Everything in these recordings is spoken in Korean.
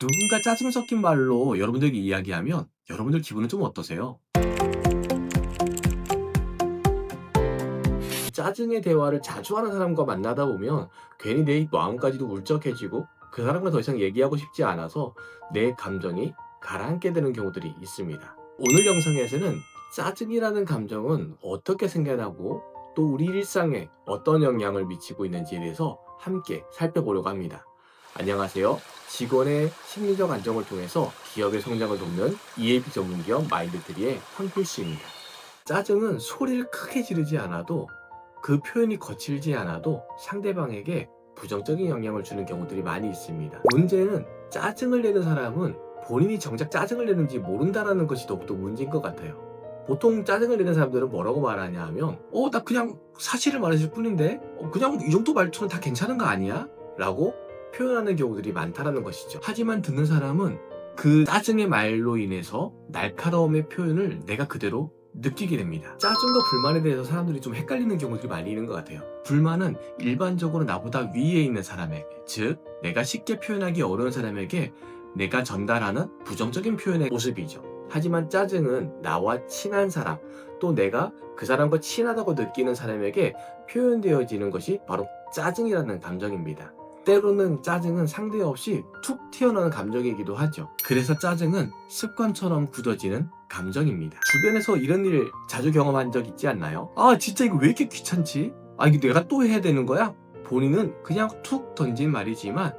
누군가 짜증 섞인 말로 여러분들에게 이야기하면 여러분들 기분은 좀 어떠세요? 짜증의 대화를 자주 하는 사람과 만나다 보면 괜히 내 마음까지도 울적해지고 그 사람과 더 이상 얘기하고 싶지 않아서 내 감정이 가라앉게 되는 경우들이 있습니다. 오늘 영상에서는 짜증이라는 감정은 어떻게 생겨나고 또 우리 일상에 어떤 영향을 미치고 있는지에 대해서 함께 살펴보려고 합니다. 안녕하세요. 직원의 심리적 안정을 통해서 기업의 성장을 돕는 EAP 전문기업 마인드트리의 황필수입니다. 짜증은 소리를 크게 지르지 않아도 그 표현이 거칠지 않아도 상대방에게 부정적인 영향을 주는 경우들이 많이 있습니다. 문제는 짜증을 내는 사람은 본인이 정작 짜증을 내는지 모른다는 것이 더욱더 문제인 것 같아요. 보통 짜증을 내는 사람들은 뭐라고 말하냐 하면 나 그냥 사실을 말해줄 뿐인데 그냥 이 정도 말투는 다 괜찮은 거 아니야? 라고 표현하는 경우들이 많다는 것이죠. 하지만 듣는 사람은 그 짜증의 말로 인해서 날카로움의 표현을 내가 그대로 느끼게 됩니다. 짜증과 불만에 대해서 사람들이 좀 헷갈리는 경우들이 많이 있는 것 같아요. 불만은 일반적으로 나보다 위에 있는 사람에게, 즉 내가 쉽게 표현하기 어려운 사람에게 내가 전달하는 부정적인 표현의 모습이죠. 하지만 짜증은 나와 친한 사람, 또 내가 그 사람과 친하다고 느끼는 사람에게 표현되어지는 것이 바로 짜증이라는 감정입니다. 때로는 짜증은 상대 없이 툭 튀어나오는 감정이기도 하죠. 그래서 짜증은 습관처럼 굳어지는 감정입니다. 주변에서 이런 일 자주 경험한 적 있지 않나요? 진짜 이거 왜 이렇게 귀찮지? 이거 내가 또 해야 되는 거야? 본인은 그냥 툭 던진 말이지만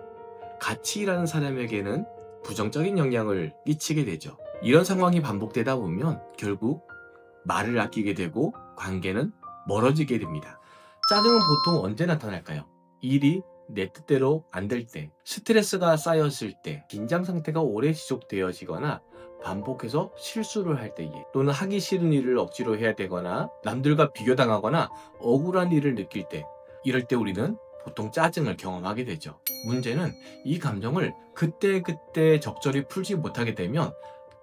같이 일하는 사람에게는 부정적인 영향을 끼치게 되죠. 이런 상황이 반복되다 보면 결국 말을 아끼게 되고 관계는 멀어지게 됩니다. 짜증은 보통 언제 나타날까요? 일이 내 뜻대로 안 될 때, 스트레스가 쌓였을 때, 긴장 상태가 오래 지속되어지거나 반복해서 실수를 할 때에, 또는 하기 싫은 일을 억지로 해야 되거나 남들과 비교당하거나 억울한 일을 느낄 때, 이럴 때 우리는 보통 짜증을 경험하게 되죠. 문제는 이 감정을 그때그때 적절히 풀지 못하게 되면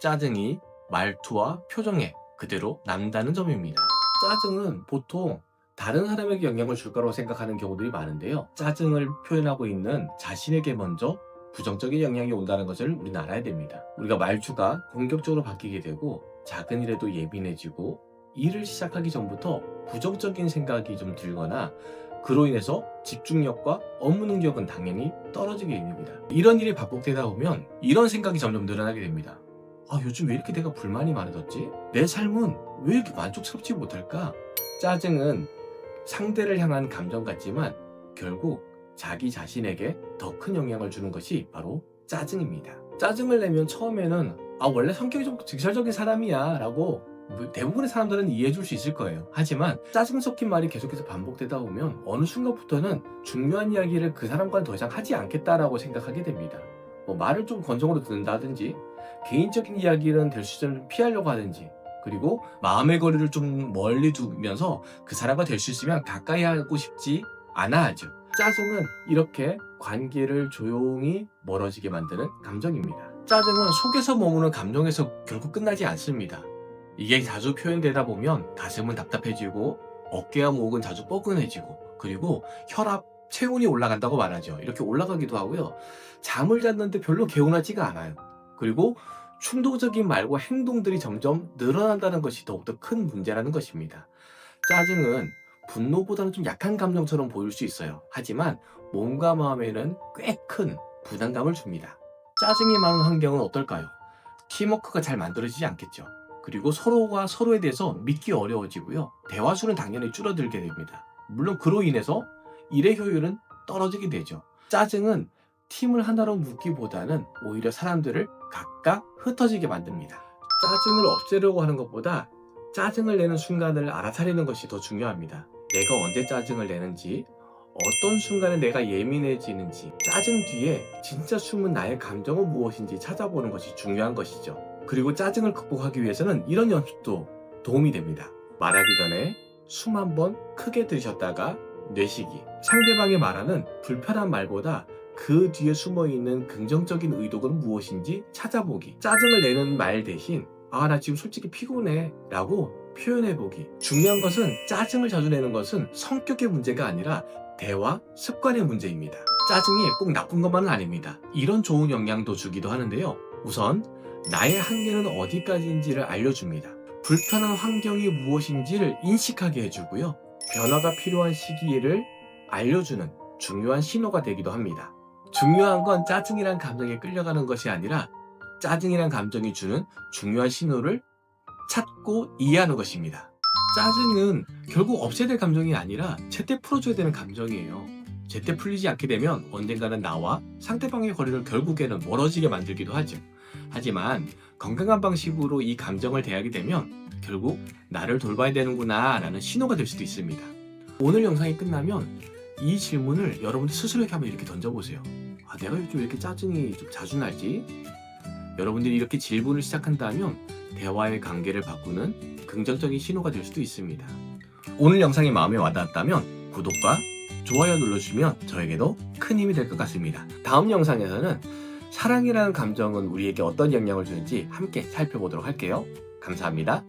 짜증이 말투와 표정에 그대로 남다는 점입니다. 짜증은 보통 다른 사람에게 영향을 줄 거라고 생각하는 경우들이 많은데요. 짜증을 표현하고 있는 자신에게 먼저 부정적인 영향이 온다는 것을 우리는 알아야 됩니다. 우리가 말투가 공격적으로 바뀌게 되고 작은 일에도 예민해지고 일을 시작하기 전부터 부정적인 생각이 좀 들거나 그로 인해서 집중력과 업무 능력은 당연히 떨어지게 됩니다. 이런 일이 반복되다 보면 이런 생각이 점점 늘어나게 됩니다. 요즘 왜 이렇게 내가 불만이 많아졌지? 내 삶은 왜 이렇게 만족스럽지 못할까? 짜증은 상대를 향한 감정 같지만 결국 자기 자신에게 더 큰 영향을 주는 것이 바로 짜증입니다. 짜증을 내면 처음에는 원래 성격이 좀 직설적인 사람이야 라고 대부분의 사람들은 이해해 줄 수 있을 거예요. 하지만 짜증 섞인 말이 계속해서 반복되다 보면 어느 순간부터는 중요한 이야기를 그 사람과는 더 이상 하지 않겠다라고 생각하게 됩니다. 말을 좀 건성으로 듣는다든지 개인적인 이야기는 될 수 있으면 피하려고 하든지, 그리고 마음의 거리를 좀 멀리 두면서 그 사람과 될 수 있으면 가까이 하고 싶지 않아 하죠. 짜증은 이렇게 관계를 조용히 멀어지게 만드는 감정입니다. 짜증은 속에서 머무는 감정에서 결국 끝나지 않습니다. 이게 자주 표현되다 보면 가슴은 답답해지고 어깨와 목은 자주 뻐근해지고, 그리고 혈압, 체온이 올라간다고 말하죠. 이렇게 올라가기도 하고요. 잠을 잤는데 별로 개운하지가 않아요. 그리고 충동적인 말과 행동들이 점점 늘어난다는 것이 더욱더 큰 문제라는 것입니다. 짜증은 분노보다는 좀 약한 감정처럼 보일 수 있어요. 하지만 몸과 마음에는 꽤 큰 부담감을 줍니다. 짜증이 많은 환경은 어떨까요? 팀워크가 잘 만들어지지 않겠죠. 그리고 서로가 서로에 대해서 믿기 어려워지고요. 대화 수는 당연히 줄어들게 됩니다. 물론 그로 인해서 일의 효율은 떨어지게 되죠. 짜증은 팀을 하나로 묶기보다는 오히려 사람들을 각각 흩어지게 만듭니다. 짜증을 없애려고 하는 것보다 짜증을 내는 순간을 알아차리는 것이 더 중요합니다. 내가 언제 짜증을 내는지, 어떤 순간에 내가 예민해지는지, 짜증 뒤에 진짜 숨은 나의 감정은 무엇인지 찾아보는 것이 중요한 것이죠. 그리고 짜증을 극복하기 위해서는 이런 연습도 도움이 됩니다. 말하기 전에 숨 한 번 크게 들이셨다가 내쉬기. 상대방이 말하는 불편한 말보다 그 뒤에 숨어있는 긍정적인 의도가 무엇인지 찾아보기. 짜증을 내는 말 대신 나 지금 솔직히 피곤해 라고 표현해보기. 중요한 것은 짜증을 자주 내는 것은 성격의 문제가 아니라 대화 습관의 문제입니다. 짜증이 꼭 나쁜 것만은 아닙니다. 이런 좋은 영향도 주기도 하는데요. 우선 나의 한계는 어디까지인지를 알려줍니다. 불편한 환경이 무엇인지를 인식하게 해주고요. 변화가 필요한 시기를 알려주는 중요한 신호가 되기도 합니다. 중요한 건 짜증이란 감정에 끌려가는 것이 아니라 짜증이란 감정이 주는 중요한 신호를 찾고 이해하는 것입니다. 짜증은 결국 없애야 될 감정이 아니라 제때 풀어줘야 되는 감정이에요. 제때 풀리지 않게 되면 언젠가는 나와 상대방의 거리를 결국에는 멀어지게 만들기도 하죠. 하지만 건강한 방식으로 이 감정을 대하게 되면 결국 나를 돌봐야 되는구나 라는 신호가 될 수도 있습니다. 오늘 영상이 끝나면 이 질문을 여러분들 스스로에게 한번 이렇게 던져보세요. 내가 요즘 왜 이렇게 짜증이 좀 자주 나지? 여러분들이 이렇게 질문을 시작한다면 대화의 관계를 바꾸는 긍정적인 신호가 될 수도 있습니다. 오늘 영상이 마음에 와닿았다면 구독과 좋아요 눌러주시면 저에게도 큰 힘이 될 것 같습니다. 다음 영상에서는 사랑이라는 감정은 우리에게 어떤 영향을 주는지 함께 살펴보도록 할게요. 감사합니다.